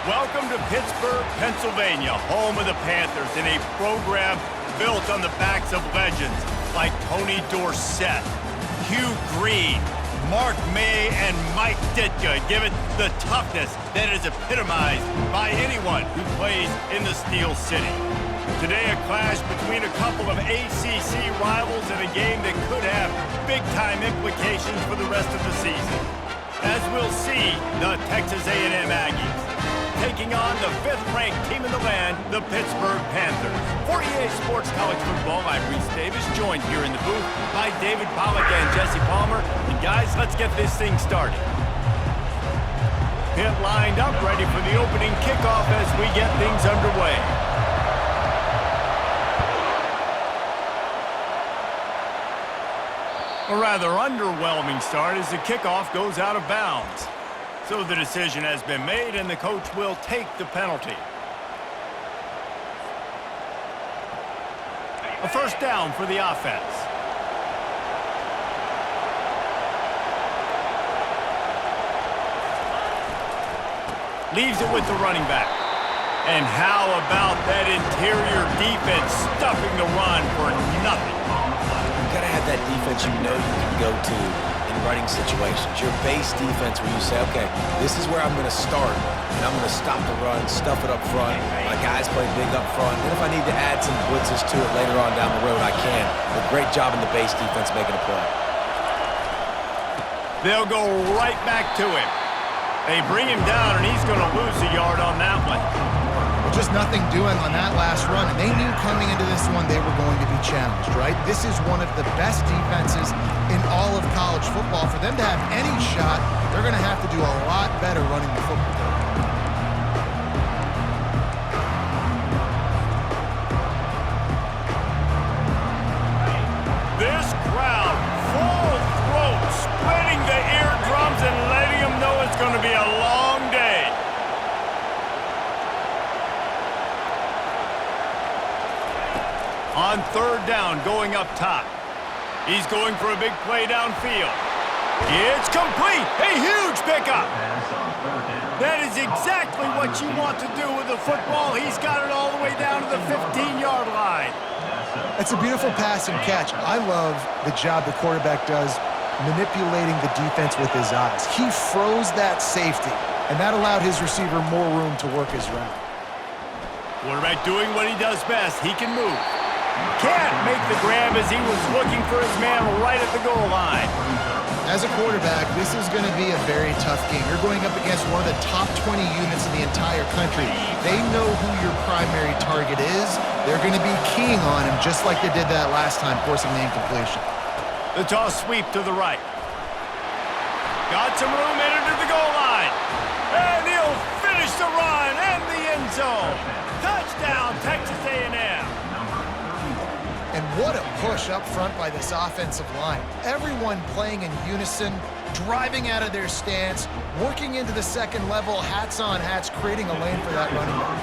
Welcome to Pittsburgh, Pennsylvania, home of the Panthers, in a program built on the backs of legends like Tony Dorsett, Hugh Green, Mark May, and Mike Ditka, give it the toughness that is epitomized by anyone who plays in the Steel City. Today, a clash between a couple of ACC rivals in a game that could have big-time implications for the rest of the season. As we'll see, the Texas A&M Aggies taking on the 5th-ranked team in the land, the Pittsburgh Panthers. 48 Sports College Football, I'm Reese Davis, joined here in the booth by David Pollack and Jesse Palmer. And guys, let's get this thing started. Pitt lined up, ready for the opening kickoff as we get things underway. A rather underwhelming start as the kickoff goes out of bounds. So the decision has been made, and the coach will take the penalty. A first down for the offense. Leaves it with the running back. And how about that interior defense stuffing the run for nothing? You've got to have that defense you know you can go to in running situations. Your base defense where you say, okay, this is where I'm going to start, and I'm going to stop the run, stuff it up front. My guys play big up front. And if I need to add some blitzes to it later on down the road, I can. But great job in the base defense making a play. They'll go right back to him. They bring him down, and he's going to lose a yard on that one. Just nothing doing on that last run, and they knew coming into this one they were going to be challenged, right? This is one of the best defenses in all of college football. For them to have any shot, they're going to have to do a lot better running the football. This crowd, full throat, splitting the eardrums and letting them know it's going to be a long day. On third down, going up top. He's going for a big play downfield. It's complete. A huge pickup. That is exactly what you want to do with the football. He's got it all the way down to the 15-yard line. It's a beautiful pass and catch. I love the job the quarterback does manipulating the defense with his eyes. He froze that safety, and that allowed his receiver more room to work his route. Quarterback doing what he does best. He can move. Can't make the grab as he was looking for his man right at the goal line. As a quarterback, this is going to be a very tough game. You're going up against one of the top 20 units in the entire country. They know who your primary target is. They're going to be keying on him just like they did that last time, forcing the incompletion. The toss sweep to the right. Got some room, entered to the goal line. And he'll finish the run and the end zone. Touchdown, Texas A&M. And what a push up front by this offensive line. Everyone playing in unison, driving out of their stance, working into the second level, hats on hats, creating a lane for that running back.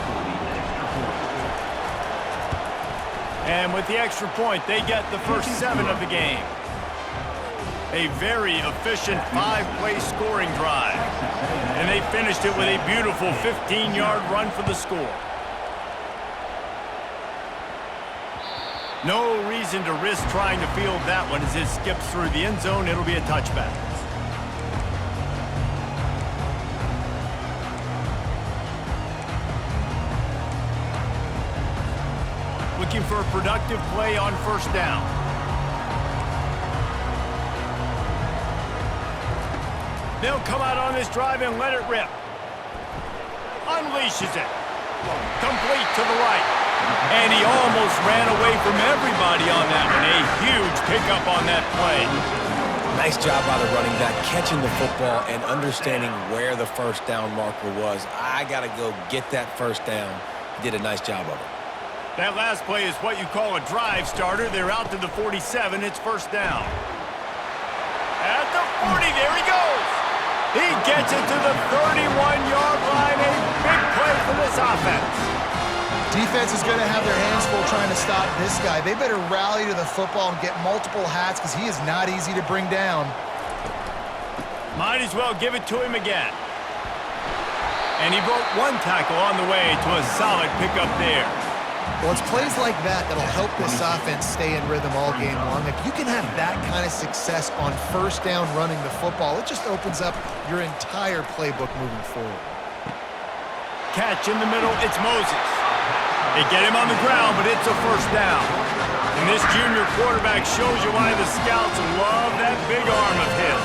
And with the extra point, they get the first 7 of the game. A very efficient 5-play scoring drive. And they finished it with a beautiful 15-yard run for the score. No reason to risk trying to field that one as it skips through the end zone. It'll be a touchback. Looking for a productive play on first down. They'll come out on this drive and let it rip. Unleashes it. Complete to the right. And he almost ran away from everybody on that one. A huge pickup on that play. Nice job by the running back, catching the football and understanding where the first down marker was. I got to go get that first down. He did a nice job of it. That last play is what you call a drive starter. They're out to the 47. It's first down. At the 40, there he goes. He gets it to the 31-yard line. A big play for this offense. Defense is going to have their hands full trying to stop this guy. They better rally to the football and get multiple hats because he is not easy to bring down. Might as well give it to him again. And he broke one tackle on the way to a solid pickup there. Well, it's plays like that that'll help this offense stay in rhythm all game long. If you can have that kind of success on first down running the football, it just opens up your entire playbook moving forward. Catch in the middle, it's Moses. They get him on the ground, but it's a first down. And this junior quarterback shows you why the scouts love that big arm of his.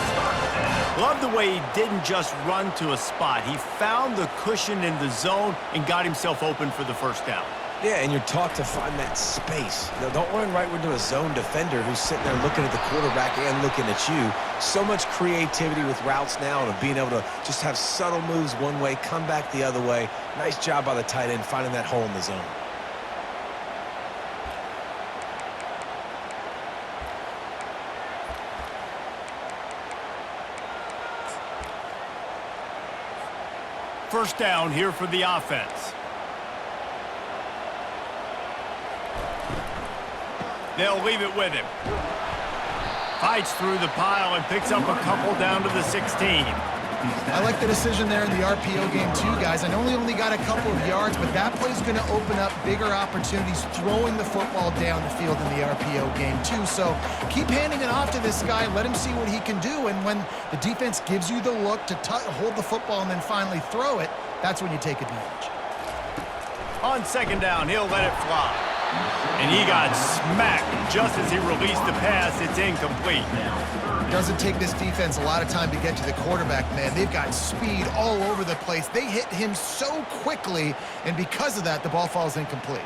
Love the way he didn't just run to a spot. He found the cushion in the zone and got himself open for the first down. Yeah, and you're taught to find that space. Now, don't run right into a zone defender who's sitting there looking at the quarterback and looking at you. So much creativity with routes now and being able to just have subtle moves one way, come back the other way. Nice job by the tight end finding that hole in the zone. First down here for the offense. They'll leave it with him. Fights through the pile and picks up a couple down to the 16. I like the decision there in the RPO game too, guys. I know he only got a couple of yards, but that play's going to open up bigger opportunities throwing the football down the field in the RPO game too. So keep handing it off to this guy. Let him see what he can do. And when the defense gives you the look to hold the football and then finally throw it, that's when you take advantage. On second down, he'll let it fly. And he got smacked just as he released the pass. It's incomplete. Doesn't take this defense a lot of time to get to the quarterback, man. They've got speed all over the place. They hit him so quickly, and because of that, the ball falls incomplete.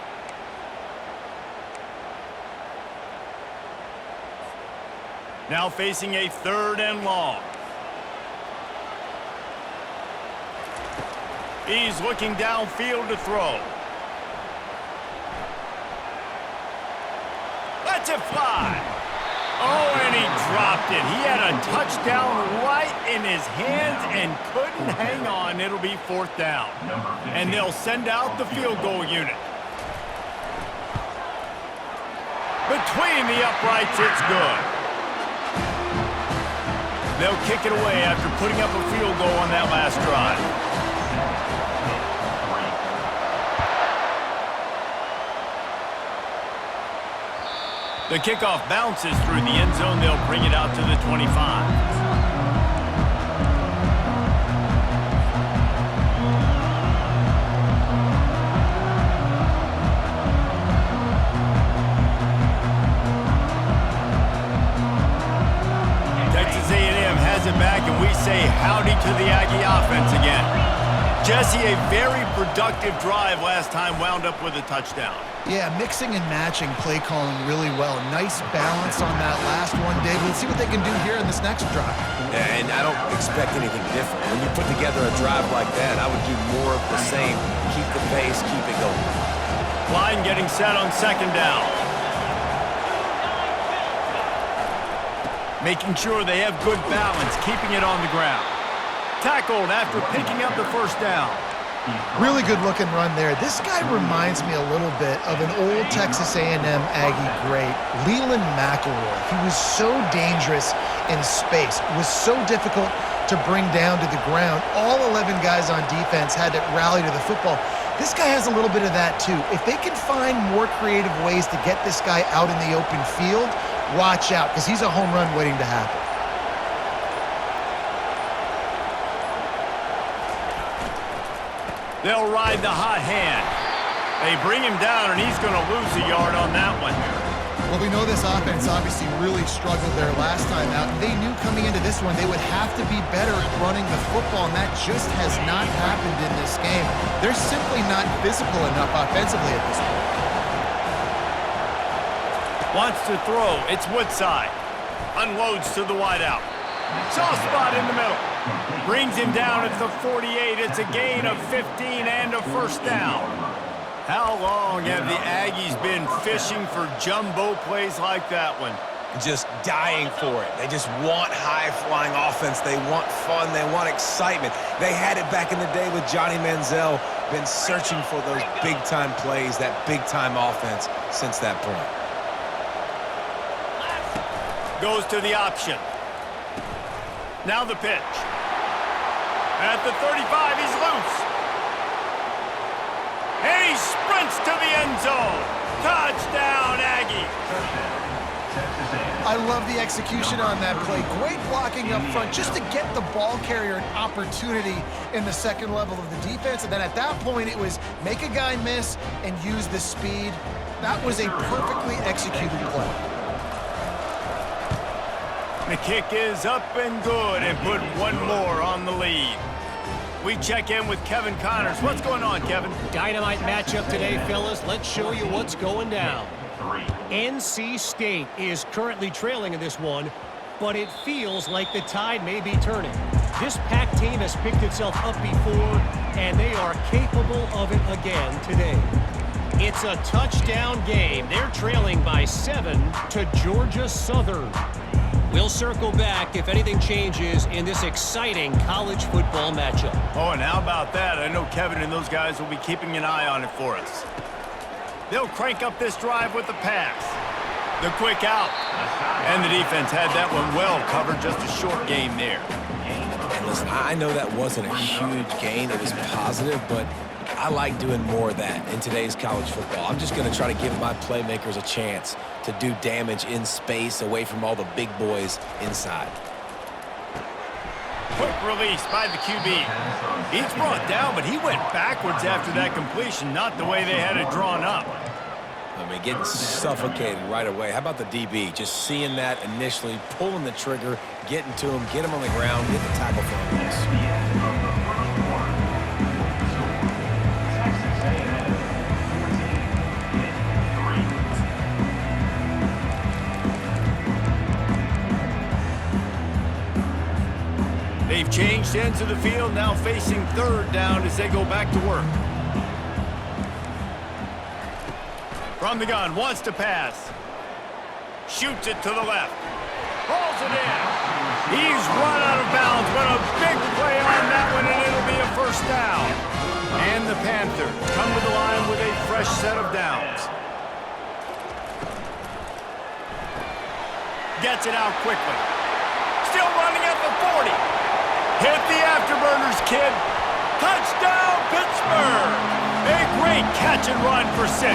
Now facing a third and long. He's looking downfield to throw. Lets it fly. Oh, and he dropped it. He had a touchdown right in his hands and couldn't hang on. It'll be fourth down. And they'll send out the field goal unit. Between the uprights, it's good. They'll kick it away after putting up a field goal on that last drive. The kickoff bounces through the end zone. They'll bring it out to the 25. Texas A&M has it back, and we say howdy to the Aggie offense again. Jesse, a very productive drive last time, wound up with a touchdown. Yeah, mixing and matching play calling really well. Nice balance on that last one, David. Let's see what they can do here in this next drive. Yeah, and I don't expect anything different. When you put together a drive like that, I would do more of the same. Keep the pace, keep it going. Line getting set on second down. Making sure they have good balance, keeping it on the ground. Tackled after picking up the first down. Really good looking run there. This guy reminds me a little bit of an old Texas A&M Aggie great, Leland McElroy. He was so dangerous in space. It was so difficult to bring down to the ground. All 11 guys on defense had to rally to the football. This guy has a little bit of that too. If they can find more creative ways to get this guy out in the open field, watch out, because he's a home run waiting to happen. They'll ride the hot hand. They bring him down, and he's going to lose a yard on that one. Well, we know this offense obviously really struggled there last time out. They knew coming into this one they would have to be better at running the football, and that just has not happened in this game. They're simply not physical enough offensively at this point. Wants to throw. It's Woodside. Unloads to the wideout. Soft spot in the middle. Brings him down at the 48. It's a gain of 15 and a first down. How long have the Aggies been fishing for jumbo plays like that one? Just dying for it. They just want high-flying offense. They want fun. They want excitement. They had it back in the day with Johnny Manziel. Been searching for those big-time plays, that big-time offense since that point. Goes to the option. Now the pitch. At the 35, he's loose. And he sprints to the end zone. Touchdown, Aggie. I love the execution on that play. Great blocking up front just to get the ball carrier an opportunity in the second level of the defense. And then at that point, it was make a guy miss and use the speed. That was a perfectly executed play. The kick is up and good and put one more on the lead. We check in with Kevin Connors. What's going on, Kevin? Dynamite matchup today, fellas. Let's show you what's going down. NC State is currently trailing in this one, but it feels like the tide may be turning. This Pac team has picked itself up before, and they are capable of it again today. It's a touchdown game. They're trailing by 7 to Georgia Southern. We'll circle back if anything changes in this exciting college football matchup. Oh, and how about that? I know Kevin and those guys will be keeping an eye on it for us. They'll crank up this drive with the pass. The quick out. And the defense had that one well covered. Just a short game there. And listen, I know that wasn't a huge gain. It was positive, but I like doing more of that in today's college football. I'm just going to try to give my playmakers a chance to do damage in space away from all the big boys inside. Quick release by the QB. He's brought down, but he went backwards after that completion, not the way they had it drawn up. I mean, getting suffocated right away. How about the DB? Just seeing that initially, pulling the trigger, getting to him, get him on the ground, get the tackle for him. They've changed ends of the field, now facing third down as they go back to work. From the gun, wants to pass. Shoots it to the left. Pulls it in. He's run out of bounds, but a big play on that one, and it'll be a first down. And the Panthers come to the line with a fresh set of downs. Gets it out quickly. Still running at the 40. Hit the afterburners, kid. Touchdown, Pittsburgh. A great catch and run for 6.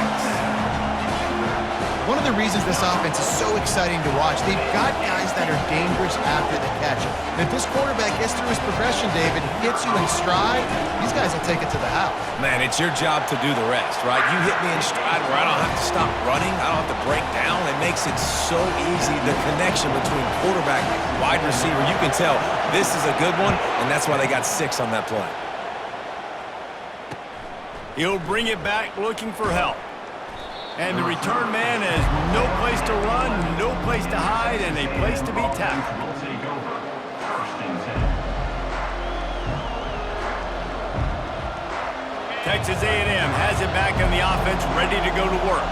One of the reasons this offense is so exciting to watch, they've got guys that are dangerous after the catch. And if this quarterback gets through his progression, David, hits you in stride, these guys will take it to the house. Man, it's your job to do the rest, right? You hit me in stride where I don't have to stop running. I don't have to break down. It makes it so easy, the connection between quarterback, wide receiver. You can tell this is a good one, and that's why they got 6 on that play. He'll bring it back looking for help. And the return man has no place to run, no place to hide, and a place to be tackled. Texas A&M has it back on the offense, ready to go to work.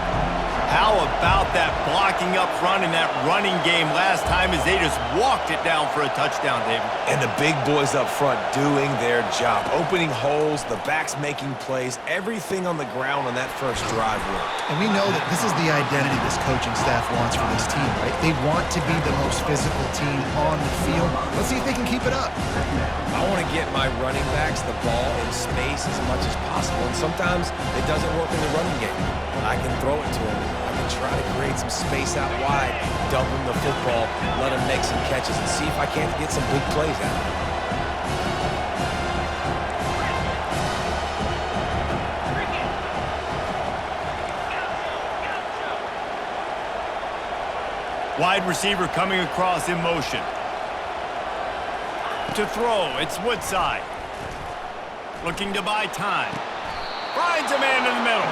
How about that blocking up front in that running game last time as they just walked it down for a touchdown, David? And the big boys up front doing their job. Opening holes, the backs making plays, everything on the ground on that first drive worked. And we know that this is the identity this coaching staff wants for this team, right? They want to be the most physical team on the field. Let's see if they can keep it up. I want to get my running backs the ball in space as much as possible. And sometimes it doesn't work in the running game. But I can throw it to them. I can try to create some space out wide, dump them the football, let them make some catches, and see if I can't get some big plays out of them. Wide receiver coming across in motion. To throw, it's Woodside. Looking to buy time. Finds a man in the middle.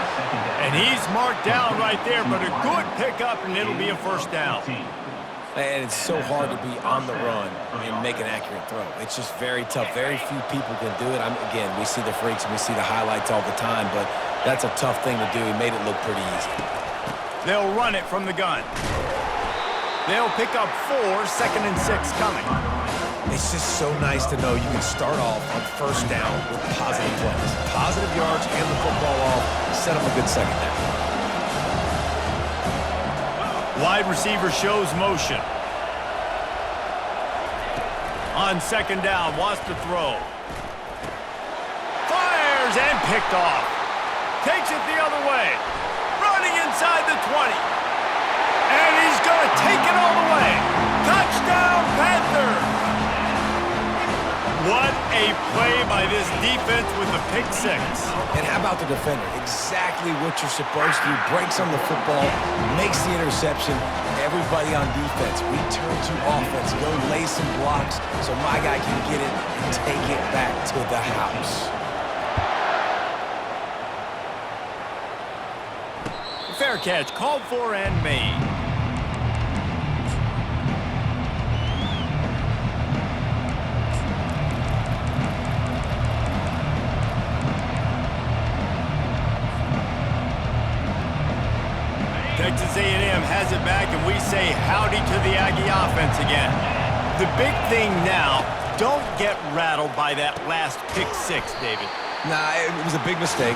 And he's marked down right there, but a good pickup, and it'll be a first down. And it's so hard to be on the run and make an accurate throw. It's just very tough. Very few people can do it. Again, we see the freaks and we see the highlights all the time, but that's a tough thing to do. He made it look pretty easy. They'll run it from the gun. They'll pick up 4, 2nd and 6 coming. It's just so nice to know you can start off on first down with positive plays. Positive yards, hand the football off, set up a good second down. Wide receiver shows motion. On 2nd down, wants to throw. Fires and picked off. Takes it the other way. Running inside the 20. And he's going to take it all the way. Touchdown, Panthers! What a play by this defense with the pick six. And how about the defender? Exactly what you're supposed to do. Breaks on the football, makes the interception. Everybody on defense, we turn to offense. Go lay some blocks so my guy can get it and take it back to the house. Fair catch, called for and made. Texas A&M has it back, and we say howdy to the Aggie offense again. The big thing now, don't get rattled by that last pick six, David. Nah, it was a big mistake.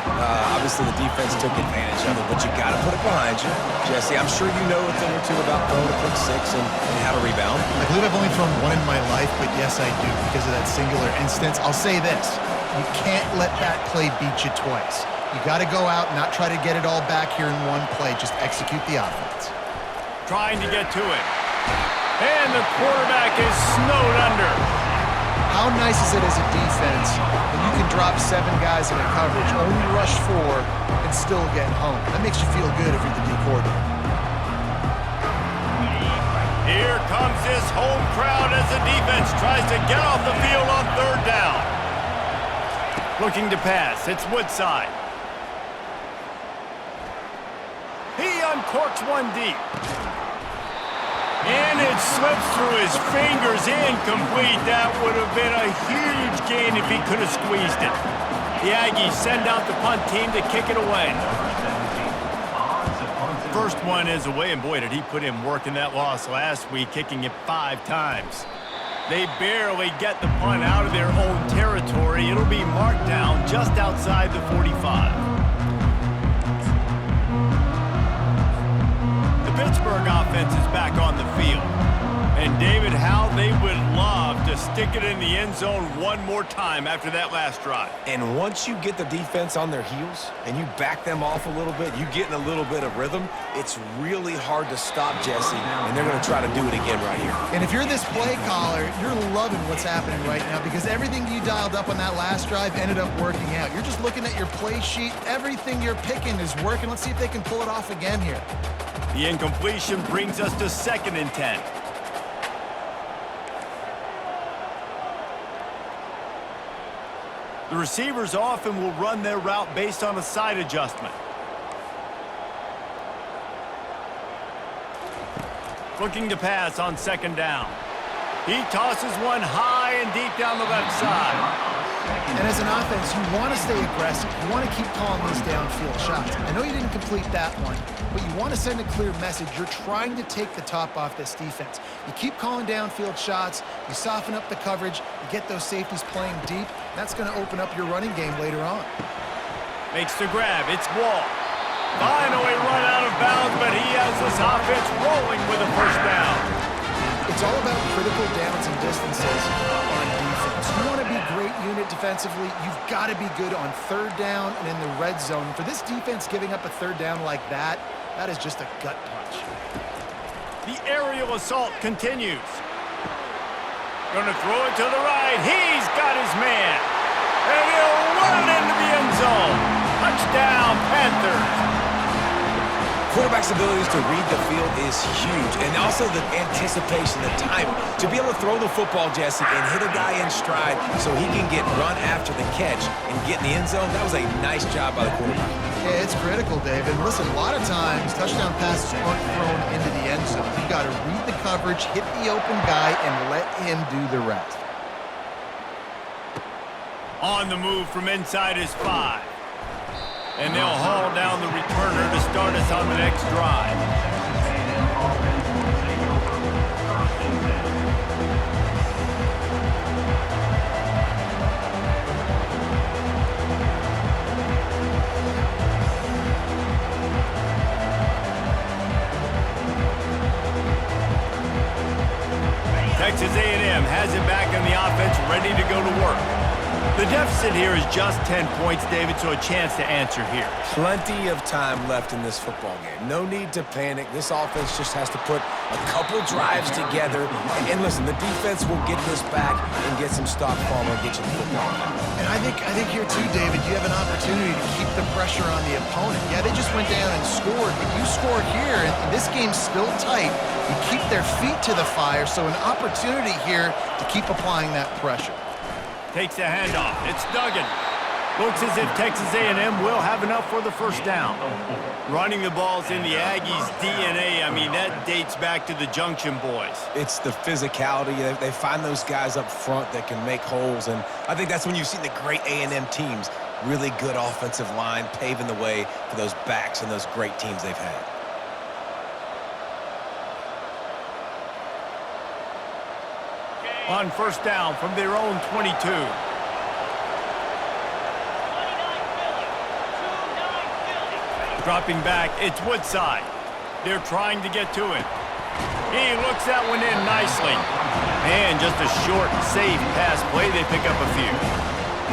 Obviously, the defense took advantage of it, but you got to put it behind you. Jesse, I'm sure you know a thing or two about throwing a pick six and how to rebound. I believe I've only thrown one in my life, but yes, I do because of that singular instance. I'll say this. You can't let that play beat you twice. You got to go out and not try to get it all back here in one play. Just execute the offense. Trying to get to it. And the quarterback is snowed under. How nice is it as a defense when you can drop 7 guys in a coverage, only rush 4, and still get home? That makes you feel good if you're the D coordinator. Here comes this home crowd as the defense tries to get off the field on third down. Looking to pass. It's Woodside. He uncorks one deep. And it slips through his fingers, incomplete. That would have been a huge gain if he could have squeezed it. The Aggies send out the punt team to kick it away. First one is away, and boy, did he put in work in that loss last week, kicking it 5 times. They barely get the punt out of their own territory. It'll be marked down just outside the 45. Pittsburgh offense is back on the field. And David, how they would love to stick it in the end zone one more time after that last drive. And once you get the defense on their heels and you back them off a little bit, you get in a little bit of rhythm, it's really hard to stop Jesse, and they're going to try to do it again right here. And if you're this play caller, you're loving what's happening right now because everything you dialed up on that last drive ended up working out. You're just looking at your play sheet. Everything you're picking is working. Let's see if they can pull it off again here. The incompletion brings us to 2nd and 10. The receivers often will run their route based on a side adjustment. Looking to pass on 2nd down. He tosses one high and deep down the left side. And as an offense, you want to stay aggressive. You want to keep calling these downfield shots. I know you didn't complete that one, but you want to send a clear message. You're trying to take the top off this defense. You keep calling downfield shots. You soften up the coverage. You get those safeties playing deep. That's going to open up your running game later on. Makes the grab. It's Wall. Finally run out of bounds, but he has this offense rolling with a first down. It's all about critical downs and distances on defense. You want to be great unit defensively, you've got to be good on 3rd down and in the red zone. For this defense giving up a 3rd down like that, that is just a gut punch. The aerial assault continues. Gonna throw it to the right. He's got his man. And he'll run it into the end zone. Touchdown, Panthers. Quarterback's abilities to read the field is huge, and also the anticipation, the timing. To be able to throw the football, Jesse, and hit a guy in stride so he can get run after the catch and get in the end zone, that was a nice job by the quarterback. Yeah, it's critical, David. Listen, a lot of times, touchdown passes aren't thrown into the end zone. You got to read the coverage, hit the open guy, and let him do the rest. On the move from inside his 5. And they'll haul down the returner to start us on the next drive. Texas A&M has it back in the offense, ready to go to work. The deficit here is just 10 points, David, so a chance to answer here. Plenty of time left in this football game. No need to panic. This offense just has to put a couple drives together. And listen, the defense will get this back and get some stop form and get you the football back. And I think here too, David, you have an opportunity to keep the pressure on the opponent. Yeah, they just went down and scored, but you score here, and this game's still tight. You keep their feet to the fire, so an opportunity here to keep applying that pressure. Takes the handoff. It's Duggan. Looks as if Texas A&M will have enough for the first down. Running the ball's in the Aggies' DNA. I mean, that dates back to the Junction boys. It's the physicality. They find those guys up front that can make holes, and I think that's when you've seen the great A&M teams. Really good offensive line, paving the way for those backs and those great teams they've had. On first down from their own 22. Dropping back, it's Woodside. They're trying to get to him. He looks that one in nicely. And just a short, safe pass play. They pick up a few.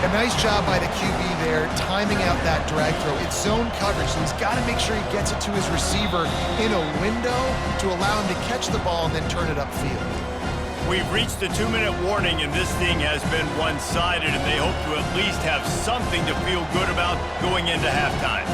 A nice job by the QB there, timing out that drag throw. It's zone coverage, so he's got to make sure he gets it to his receiver in a window to allow him to catch the ball and then turn it upfield. We've reached the 2-minute warning, and this thing has been one-sided, and they hope to at least have something to feel good about going into halftime.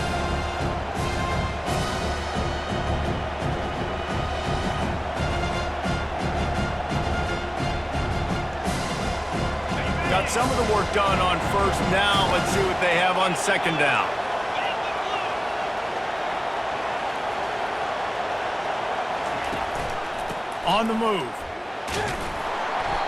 Got some of the work done on first down. Let's see what they have on second down. On the move.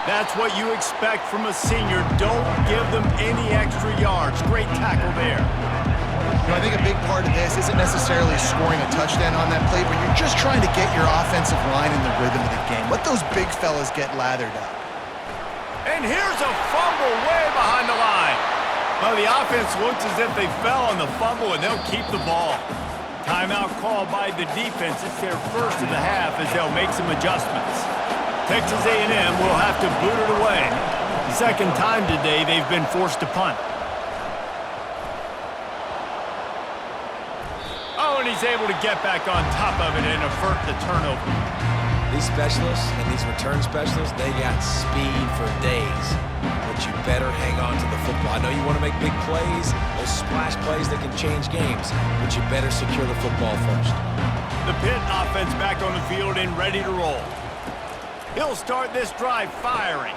That's what you expect from a senior. Don't give them any extra yards. Great tackle there. You know, I think a big part of this isn't necessarily scoring a touchdown on that play, but you're just trying to get your offensive line in the rhythm of the game. Let those big fellas get lathered up. And here's a fumble way behind the line. Well, the offense looks as if they fell on the fumble, and they'll keep the ball. Timeout called by the defense. It's their first of the half as they'll make some adjustments. Texas A&M will have to boot it away. Second time today they've been forced to punt. Oh, and he's able to get back on top of it and avert the turnover. These specialists and these return specialists, they got speed for days. But you better hang on to the football. I know you want to make big plays, those splash plays that can change games, but you better secure the football first. The Pitt offense back on the field and ready to roll. He'll start this drive firing.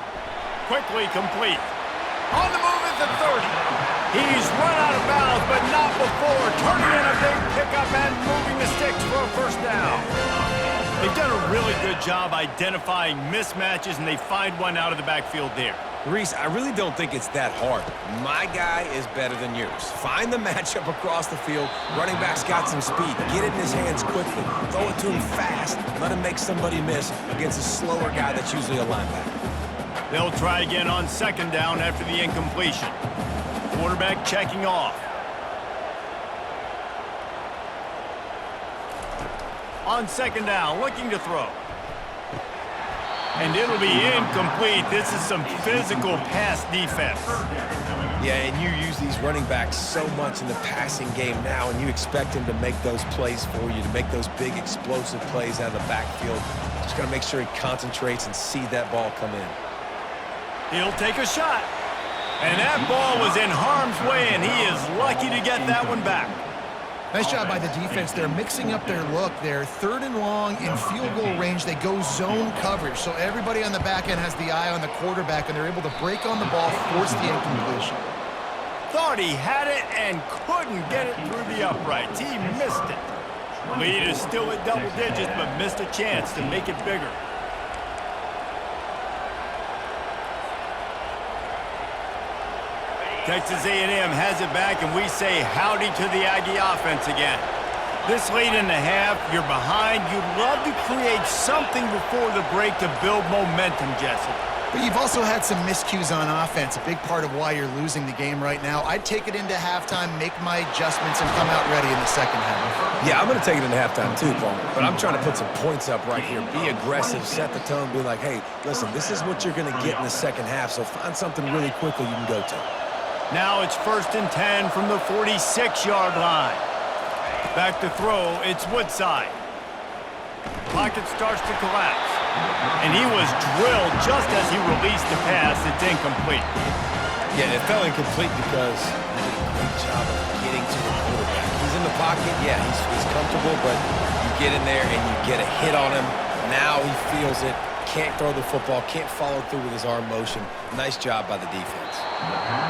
Quickly complete. On the move at the 30. He's run out of bounds, but not before turning in a big pickup and moving the sticks for a first down. They've done a really good job identifying mismatches, and they find one out of the backfield there. Reese, I really don't think it's that hard. My guy is better than yours. Find the matchup across the field. Running back's got some speed. Get it in his hands quickly. Throw it to him fast. Let him make somebody miss against a slower guy that's usually a linebacker. They'll try again on second down after the incompletion. Quarterback checking off. On second down, looking to throw. And it'll be incomplete. This is some physical pass defense. Yeah, and you use these running backs so much in the passing game now, and you expect him to make those plays for you, to make those big explosive plays out of the backfield. Just got to make sure he concentrates and see that ball come in. He'll take a shot. And that ball was in harm's way, and he is lucky to get that one back. Nice job by the defense. They're mixing up their look. They're third and long in field goal range. They go zone coverage. So everybody on the back end has the eye on the quarterback, and they're able to break on the ball, force the incompletion. Thought he had it and couldn't get it through the uprights. He missed it. Lead is still at double digits, but missed a chance to make it bigger. Texas A&M has it back, and we say howdy to the Aggie offense again. This late in the half, you're behind. You'd love to create something before the break to build momentum, Jesse. But you've also had some miscues on offense, a big part of why you're losing the game right now. I'd take it into halftime, make my adjustments, and come out ready in the second half. Yeah, I'm going to take it into halftime too, Paul. But I'm trying to put some points up right here. Be aggressive, set the tone, be like, hey, listen, this is what you're going to get in the second half, so find something really quickly you can go to. Now it's 1st and 10 from the 46-yard line. Back to throw, it's Woodside. Pocket starts to collapse. And he was drilled just as he released the pass. It's incomplete. Yeah, it fell incomplete because he did a great job of getting to the quarterback. He's in the pocket, yeah, he's comfortable, but you get in there and you get a hit on him. Now he feels it, can't throw the football, can't follow through with his arm motion. Nice job by the defense.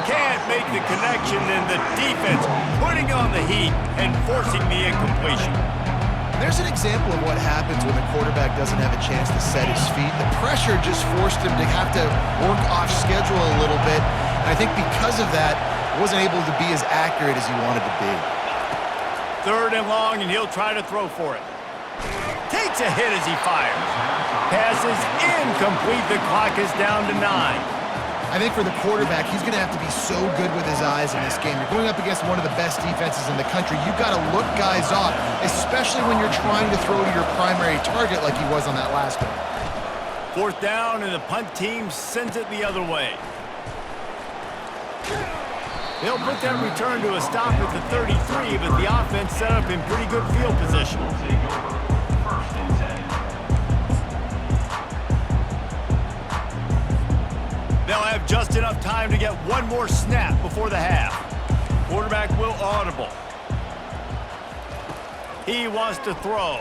Can't make the connection, and the defense putting on the heat and forcing the incompletion. There's an example of what happens when the quarterback doesn't have a chance to set his feet. The pressure just forced him to have to work off schedule a little bit. And I think because of that, he wasn't able to be as accurate as he wanted to be. 3rd and long, and he'll try to throw for it. Takes a hit as he fires. Pass is incomplete. The clock is down to 9. I think for the quarterback, he's going to have to be so good with his eyes in this game. You're going up against one of the best defenses in the country. You've got to look guys off, especially when you're trying to throw to your primary target like he was on that last one. 4th down, and the punt team sends it the other way. They'll put that return to a stop at the 33, but the offense set up in pretty good field position. They'll have just enough time to get one more snap before the half. Quarterback will audible. He wants to throw,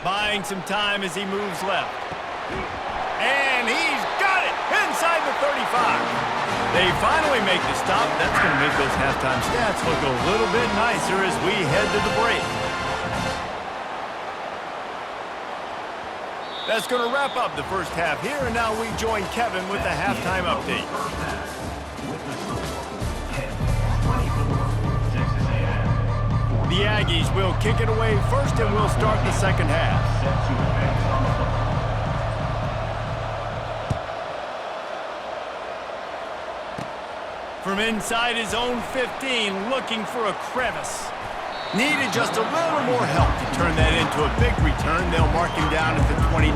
buying some time as he moves left. And he's got it inside the 35. They finally make the stop. That's going to make those halftime stats look a little bit nicer as we head to the break. That's going to wrap up the first half here, and now we join Kevin with the halftime update. The Aggies will kick it away first, and we'll start the second half. From inside his own 15, looking for a crevice. Needed just a little more help to turn that into a big return. They'll mark him down at the 29.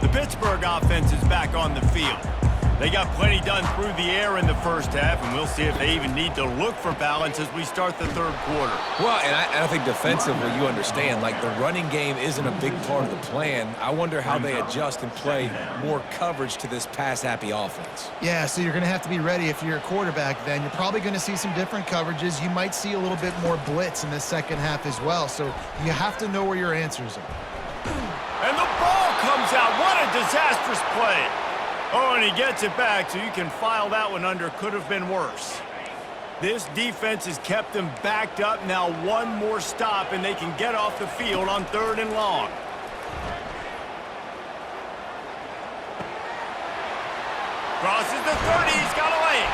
The Pittsburgh offense is back on the field. They got plenty done through the air in the first half, and we'll see if they even need to look for balance as we start the third quarter. Well, and I think defensively, you understand, like the running game isn't a big part of the plan. I wonder how they adjust and play more coverage to this pass-happy offense. Yeah, so you're going to have to be ready if you're a quarterback then. You're probably going to see some different coverages. You might see a little bit more blitz in the second half as well, so you have to know where your answers are. And the ball comes out. What a disastrous play. Oh, and he gets it back, so you can file that one under. Could have been worse. This defense has kept them backed up. Now one more stop, and they can get off the field on 3rd and long. Crosses the 30. He's got a lane.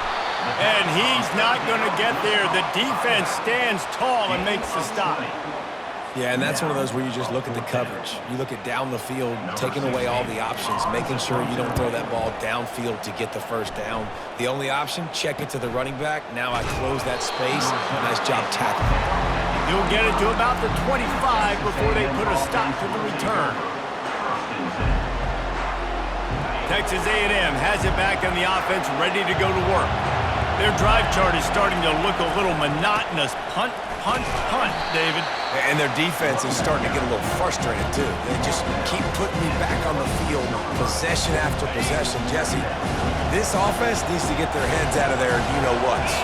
And he's not going to get there. The defense stands tall and makes the stop. Yeah, and that's one of those where you just look at the coverage. You look at down the field, taking away all the options, making sure you don't throw that ball downfield to get the first down. The only option, check it to the running back. Now I close that space. Nice job tackling. He'll get it to about the 25 before they put a stop to the return. Texas A&M has it back on the offense, ready to go to work. Their drive chart is starting to look a little monotonous. Punt, punt, punt, David. And their defense is starting to get a little frustrated, too. They just keep putting me back on the field, possession after possession. Jesse, this offense needs to get their heads out of their you-know-whats.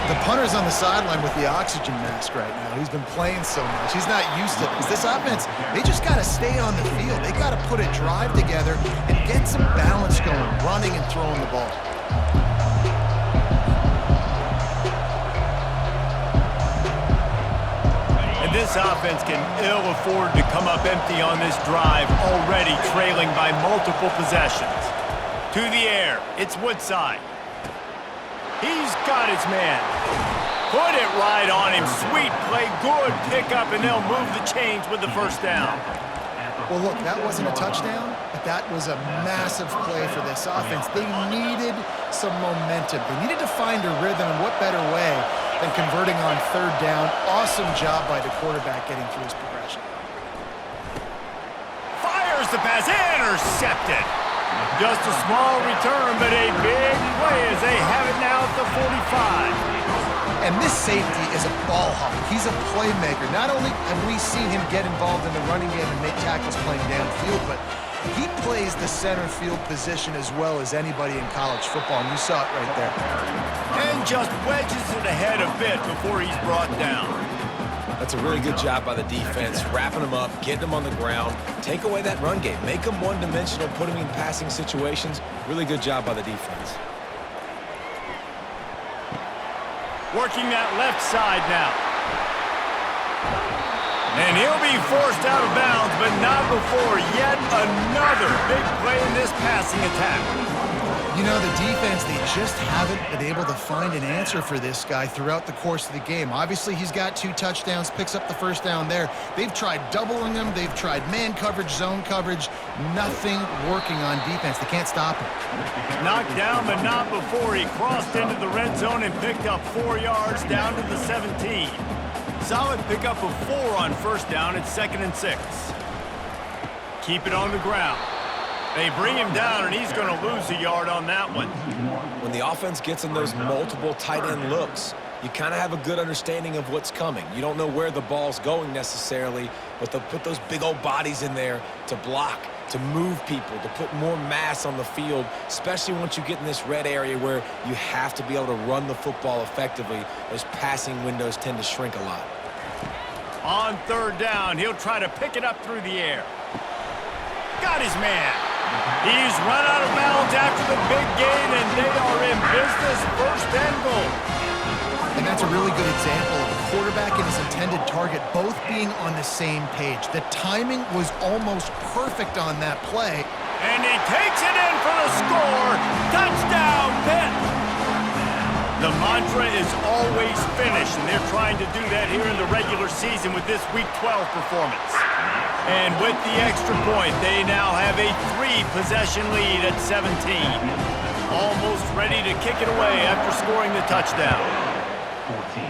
The punter's on the sideline with the oxygen mask right now. He's been playing so much. He's not used to this. This offense, they just got to stay on the field. They got to put a drive together and get some balance going, running and throwing the ball. This offense can ill afford to come up empty on this drive, already trailing by multiple possessions. To the air, it's Woodside. He's got his man. Put it right on him. Sweet play, good pickup, and they'll move the chains with the first down. Well, look, that wasn't a touchdown, but that was a massive play for this offense. They needed some momentum. They needed to find a rhythm, and what better way than converting on 3rd down. Awesome job by the quarterback getting through his progression. Fires the pass, intercepted. Just a small return, but a big play as they have it now at the 45. And this safety is a ball hawk. He's a playmaker. Not only have we seen him get involved in the running game and make tackles playing downfield, but he plays the center field position as well as anybody in college football, and you saw it right there. And just wedges it ahead a bit before he's brought down. That's a really good job by the defense, wrapping them up, getting them on the ground, take away that run game, make them one-dimensional, put them in passing situations. Really good job by the defense. Working that left side now. And he'll be forced out of bounds, but not before yet another big play in this passing attack. You know, the defense, they just haven't been able to find an answer for this guy throughout the course of the game. Obviously, he's got 2 touchdowns, picks up the first down there. They've tried doubling him. They've tried man coverage, zone coverage. Nothing working on defense. They can't stop him. Knocked down, but not before he crossed into the red zone and picked up 4 yards down to the 17. Solid pickup of 4 on first down at 2nd and 6. Keep it on the ground. They bring him down, and he's going to lose a yard on that one. When the offense gets in those multiple tight end looks, you kind of have a good understanding of what's coming. You don't know where the ball's going necessarily, but they'll put those big old bodies in there to block, to move people, to put more mass on the field, especially once you get in this red area where you have to be able to run the football effectively. Those passing windows tend to shrink a lot. On 3rd down, he'll try to pick it up through the air. Got his man. He's run out of bounds after the big gain, and they are in business, 1st and goal. And that's a really good example of a quarterback and his intended target both being on the same page. The timing was almost perfect on that play. And he takes it in for the score. Touchdown, Pitt. The mantra is always finish, and they're trying to do that here in the regular season with this Week 12 performance. And with the extra point, they now have a 3-possession lead at 17. Almost ready to kick it away after scoring the touchdown. 14.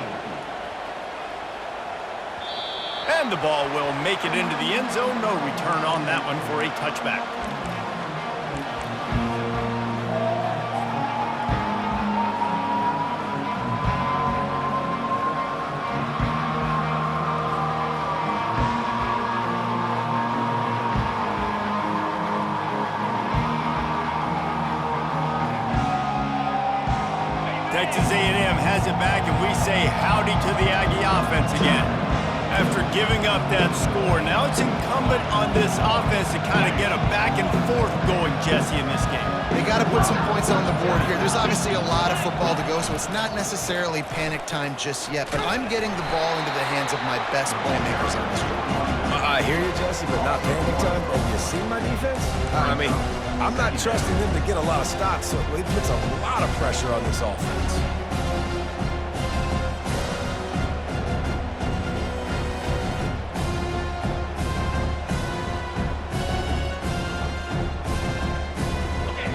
And the ball will make it into the end zone. No return on that one for a touchback. Texas A&M has it back, and we say howdy to the Aggie offense again. After giving up that score, now it's incumbent on this offense to kind of get a back and forth going, Jesse, in this game. They got to put some points on the board here. There's obviously a lot of football to go, so it's not necessarily panic time just yet, but I'm getting the ball into the hands of my best playmakers on this drive. I hear you, Jesse, but not panic time. And you see my defense? I mean, I'm not trusting them to get a lot of stops, so it puts a lot of pressure on this offense.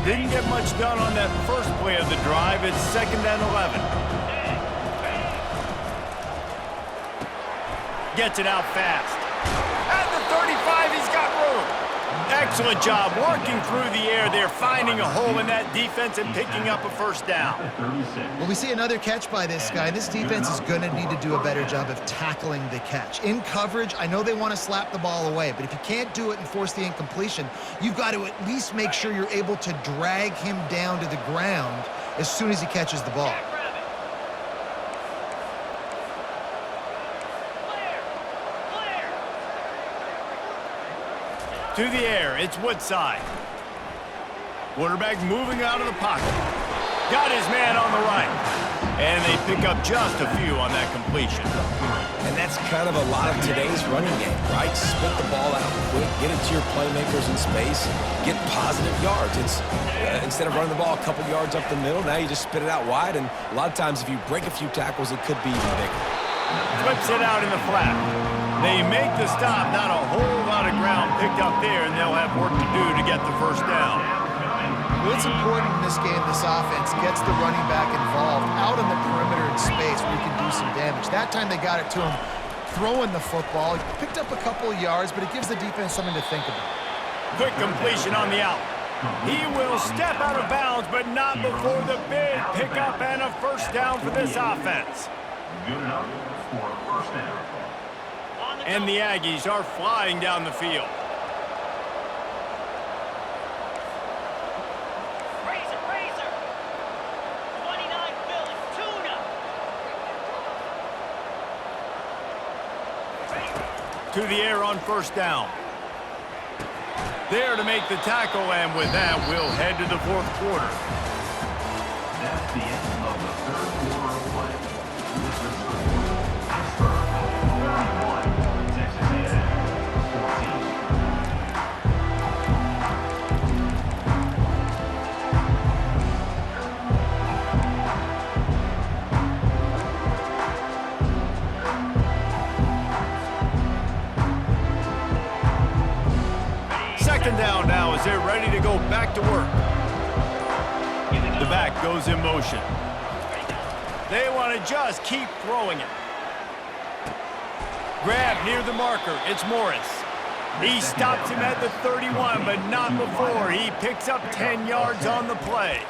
Didn't get much done on that first play of the drive. It's 2nd and 11. Gets it out fast. At the 35, he's got room. Excellent job working through the air there, finding a hole in that defense and picking up a first down. Well, we see another catch by this guy. This defense is going to need to do a better job of tackling the catch. In coverage, I know they want to slap the ball away, but if you can't do it and force the incompletion, you've got to at least make sure you're able to drag him down to the ground as soon as he catches the ball. To the air, it's Woodside. Quarterback moving out of the pocket. Got his man on the right. And they pick up just a few on that completion. And that's kind of a lot of today's running game, right? Spit the ball out quick, get it to your playmakers in space, get positive yards. It's instead of running the ball a couple yards up the middle, now you just spit it out wide, and a lot of times if you break a few tackles, it could be even bigger. Flips it out in the flat. They make the stop, not a whole lot of ground picked up there, and they'll have work to do to get the first down. Well, it's important in this game, this offense gets the running back involved out on the perimeter in space where he can do some damage. That time they got it to him throwing the football. He picked up a couple of yards, but it gives the defense something to think about. Quick completion on the out. He will step out of bounds, but not before the big pickup and a first down for this offense. Good enough for a first down. And the Aggies are flying down the field. Razor. 29 Philly, tuna. To the air on first down. There to make the tackle, and with that, we'll head to the fourth quarter. That's the end of the third quarter of play. This is the Pittsburgh 31, Texas A&M 14. Second down now as they're ready to go back to work. The back goes in motion. They want to just keep throwing it. Grab near the marker. It's Morris. He stops him at the 31, but not before. He picks up 10 yards on the play.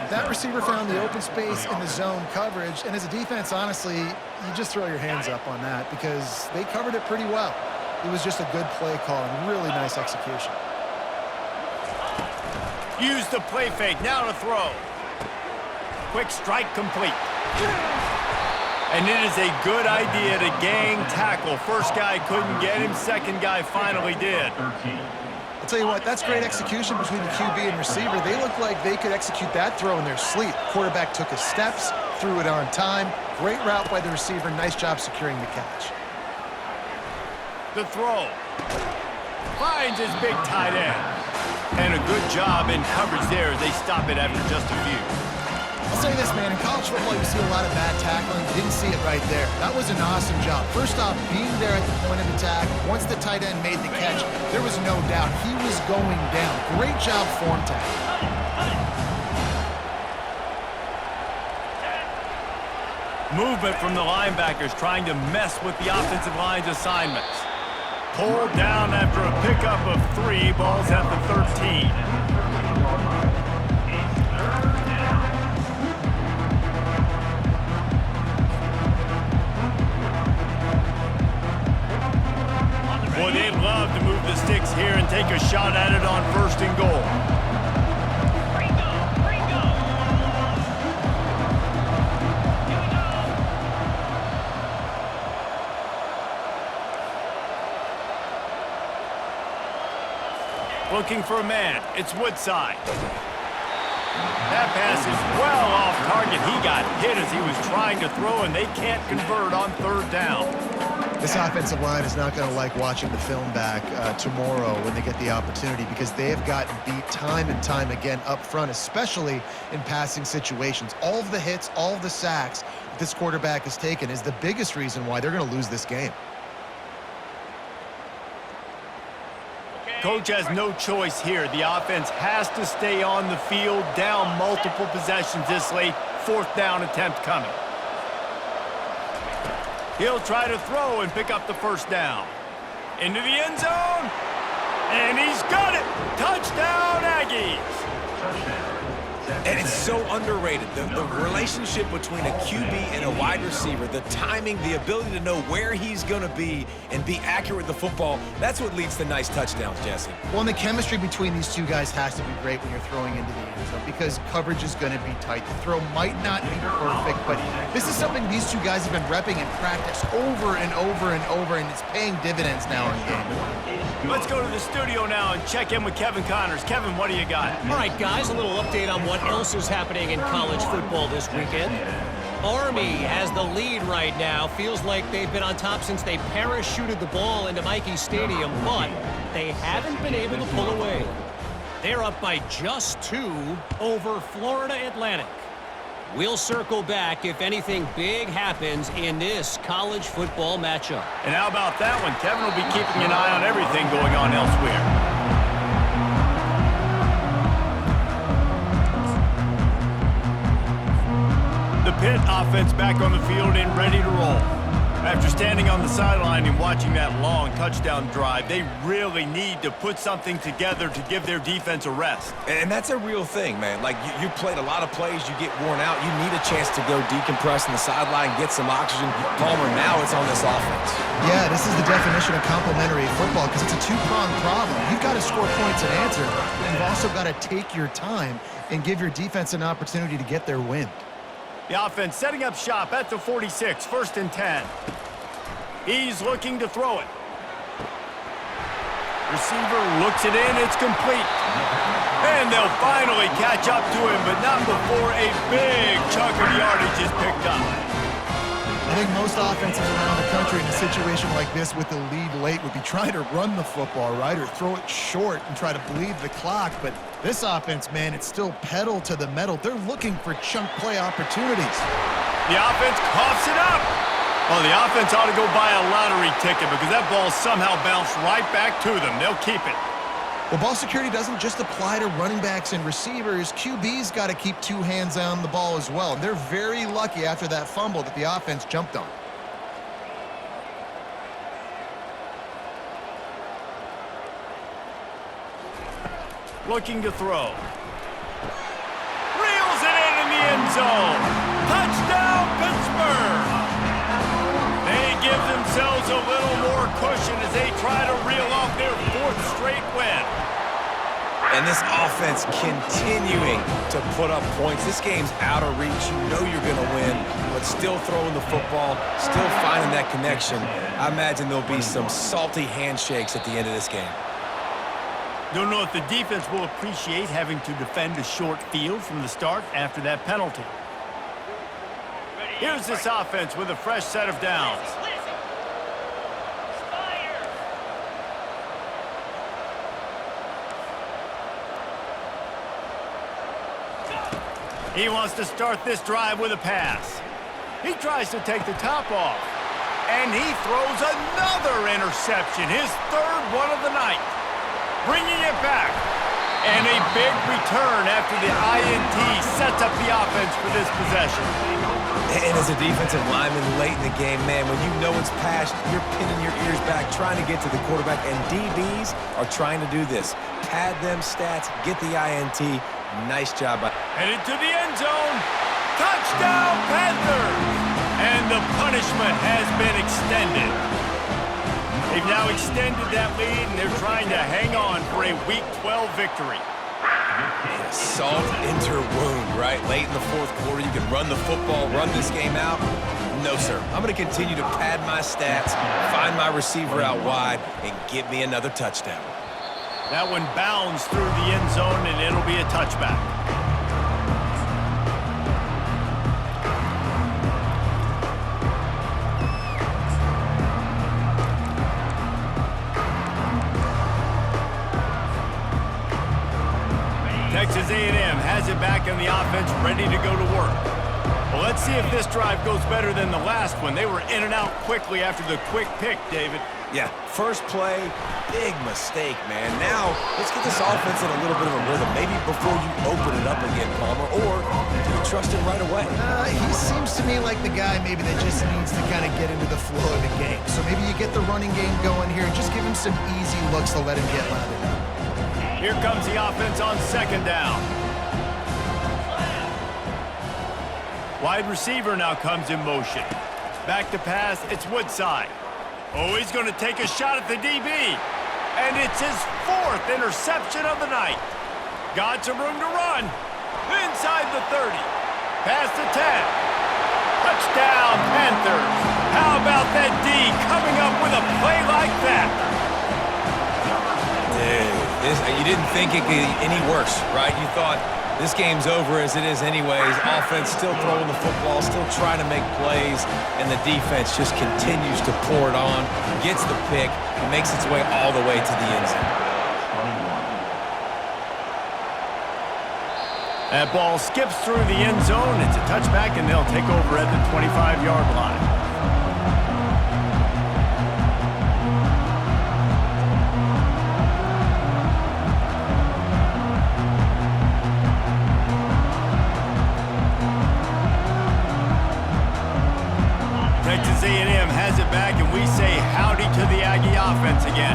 That receiver found the open space in the zone coverage, and as a defense, honestly, you just throw your hands up on that because they covered it pretty well. It was just a good play call and really nice execution. Use the play fake, now to throw. Quick strike complete. And it is a good idea to gang tackle. First guy couldn't get him, second guy finally did. I'll tell you what, that's great execution between the QB and receiver. They looked like they could execute that throw in their sleep. Quarterback took his steps, threw it on time. Great route by the receiver. Nice job securing the catch. The throw. Finds his big tight end. And a good job in coverage there as they stop it after just a few. I'll say this, man. In college football, you see a lot of bad tackling. Didn't see it right there. That was an awesome job. First off, being there at the point of attack. Once the tight end made the catch, there was no doubt he was going down. Great job form tackling. Movement from the linebackers trying to mess with the offensive line's assignments. Pulled down after a pickup of 3, balls at the 13. Boy, they'd love to move the sticks here and take a shot at it on first and goal. Looking for a man. It's Woodside. That pass is well off target. He got hit as he was trying to throw, and they can't convert on third down. This offensive line is not going to like watching the film back tomorrow when they get the opportunity because they have gotten beat time and time again up front, especially in passing situations. All of the hits, all of the sacks that this quarterback has taken is the biggest reason why they're going to lose this game. Coach has no choice here. The offense has to stay on the field, down multiple possessions this late. Fourth down attempt coming. He'll try to throw and pick up the first down. Into the end zone. And he's got it. Touchdown, Aggies. And it's so underrated. The relationship between a QB and a wide receiver, the timing, the ability to know where he's going to be and be accurate with the football, that's what leads to nice touchdowns, Jesse. Well, and the chemistry between these two guys has to be great when you're throwing into the end zone because coverage is going to be tight. The throw might not be perfect, but this is something these two guys have been repping in practice over and over and over, and it's paying dividends now in game. Let's go to the studio now and check in with Kevin Connors. Kevin, what do you got? All right, guys, a little update on what else is happening in college football this weekend. Army has the lead right now. Feels like they've been on top since they parachuted the ball into Michie Stadium, but they haven't been able to pull away. They're up by just 2 over Florida Atlantic. We'll circle back if anything big happens in this college football matchup. And how about that one? Kevin will be keeping an eye on everything going on elsewhere. The Pitt offense back on the field and ready to roll. After standing on the sideline and watching that long touchdown drive, they really need to put something together to give their defense a rest. And that's a real thing, man. Like, you played a lot of plays, you get worn out, you need a chance to go decompress on the sideline, get some oxygen. Palmer, now it's on this offense. Yeah, this is the definition of complementary football because it's a two-pronged problem. You've got to score points and answer, but you've also got to take your time and give your defense an opportunity to get their wind. The offense setting up shop at the 46, 1st and 10. He's looking to throw it. Receiver looks it in, it's complete. And they'll finally catch up to him, but not before a big chunk of yardage is picked up. I think most offenses around the country in a situation like this with the lead late would be trying to run the football, right, or throw it short and try to bleed the clock. But this offense, man, it's still pedal to the metal. They're looking for chunk play opportunities. The offense coughs it up. Well, the offense ought to go buy a lottery ticket because that ball somehow bounced right back to them. They'll keep it. Well, ball security doesn't just apply to running backs and receivers. QB's got to keep two hands on the ball as well. And they're very lucky after that fumble that the offense jumped on. Looking to throw. Reels it in the end zone. Touchdown, Pittsburgh! They give themselves a little more cushion as they try to reel off their 4th straight win. And this offense continuing to put up points. This game's out of reach. You know you're going to win, but still throwing the football, still finding that connection. I imagine there'll be some salty handshakes at the end of this game. Don't know if the defense will appreciate having to defend a short field from the start after that penalty. Here's this offense with a fresh set of downs. He wants to start this drive with a pass. He tries to take the top off. And he throws another interception, his 3rd one of the night. Bringing it back. And a big return after the INT sets up the offense for this possession. And as a defensive lineman late in the game, man, when you know it's passed, you're pinning your ears back, trying to get to the quarterback. And DBs are trying to do this. Pad them stats, get the INT. Nice job. Headed to the end zone. Touchdown, Panthers! And the punishment has been extended. They've now extended that lead, and they're trying to hang on for a Week 12 victory. Salt into wound, right? Late in the 4th quarter, you can run the football, run this game out. No, sir. I'm going to continue to pad my stats, find my receiver out wide, and give me another touchdown. That one bounds through the end zone, and it'll be a touchback. Texas A&M has it back in the offense, ready to go to work. Well, let's see if this drive goes better than the last one. They were in and out quickly after the quick pick, David. Yeah, first play, big mistake, man. Now, let's get this offense in a little bit of a rhythm. Maybe before you open it up again, Palmer, or do you trust him right away? He seems to me like the guy maybe that just needs to kind of get into the flow of the game. So maybe you get the running game going here and just give him some easy looks to let him get lathered up. Here comes the offense on 2nd down. Wide receiver now comes in motion. Back to pass, it's Woodside. Oh, he's going to take a shot at the DB. And it's his 4th interception of the night. Got some room to run. Inside the 30. Past the 10. Touchdown, Panthers. How about that D coming up with a play like that? Dude, you didn't think it could get any worse, right? You thought this game's over as it is anyways. Offense still throwing the football, still trying to make plays, and the defense just continues to pour it on, gets the pick, and makes its way all the way to the end zone. That ball skips through the end zone. It's a touchback, and they'll take over at the 25-yard line. Texas A&M has it back, and we say howdy to the Aggie offense again.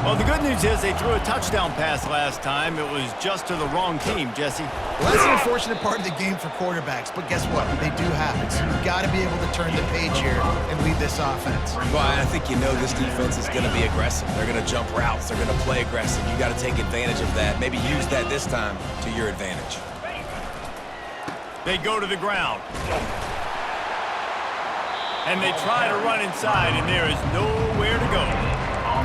Well, the good news is they threw a touchdown pass last time. It was just to the wrong team, Jesse. Well, that's an unfortunate part of the game for quarterbacks, but guess what? They do happen. So you've got to be able to turn the page here and lead this offense. Well, I think you know this defense is going to be aggressive. They're going to jump routes. They're going to play aggressive. You got to take advantage of that. Maybe use that this time to your advantage. They go to the ground. And they try to run inside, and there is nowhere to go.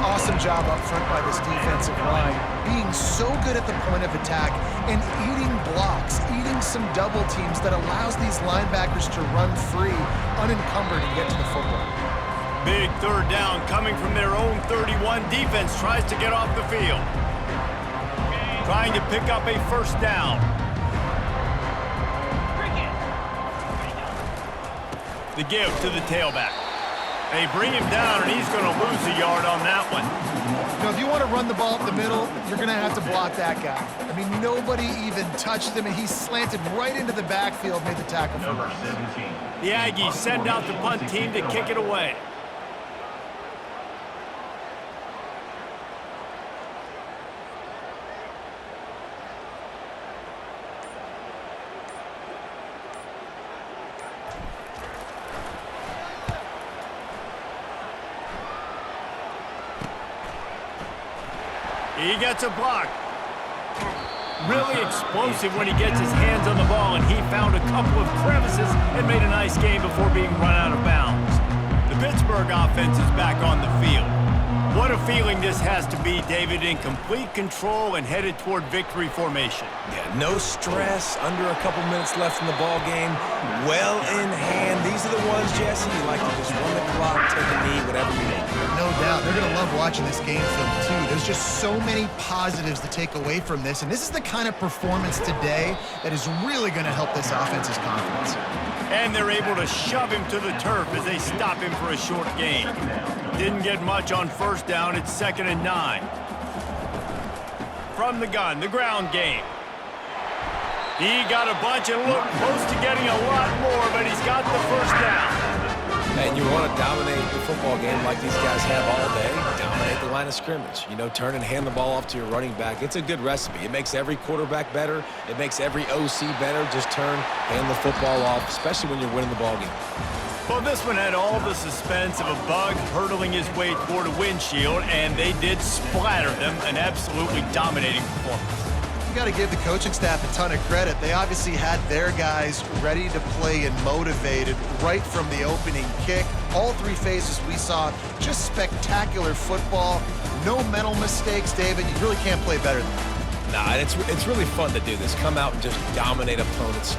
Awesome job up front by this defensive line, being so good at the point of attack and eating blocks, eating some double teams that allows these linebackers to run free, unencumbered, and get to the football. Big third down coming from their own 31. Defense tries to get off the field. Trying to pick up a first down. The give to the tailback. They bring him down, and he's going to lose a yard on that one. You know, if you want to run the ball up the middle, you're going to have to block that guy. I mean, nobody even touched him, and he slanted right into the backfield, made the tackle for him. The Aggies send out the punt team to kick it away. He gets a block. Really explosive when he gets his hands on the ball, and he found a couple of crevices and made a nice game before being run out of bounds. The Pittsburgh offense is back on the field. What a feeling this has to be, David, in complete control and headed toward victory formation. Yeah, no stress, under a couple minutes left in the ball game. Well in hand. These are the ones, Jesse, you like to just run the clock, take a knee, whatever you want. No doubt. They're going to love watching this game film, too. There's just so many positives to take away from this, and this is the kind of performance today that is really going to help this offense's confidence. And they're able to shove him to the turf as they stop him for a short gain. Didn't get much on first down. It's 2nd and 9. From the gun, the ground game. He got a bunch and looked close to getting a lot more, but he's got the first down. And you want to dominate the football game like these guys have all day, dominate the line of scrimmage. You know, turn and hand the ball off to your running back. It's a good recipe. It makes every quarterback better. It makes every OC better. Just turn, hand the football off, especially when you're winning the ball game. Well, this one had all the suspense of a bug hurtling his way toward a windshield, and they did splatter them. An absolutely dominating performance. You got to give the coaching staff a ton of credit. They obviously had their guys ready to play and motivated right from the opening kick. All three phases we saw, just spectacular football. No mental mistakes, David. You really can't play better than that. Nah, it's really fun to do this. Come out and just dominate opponents.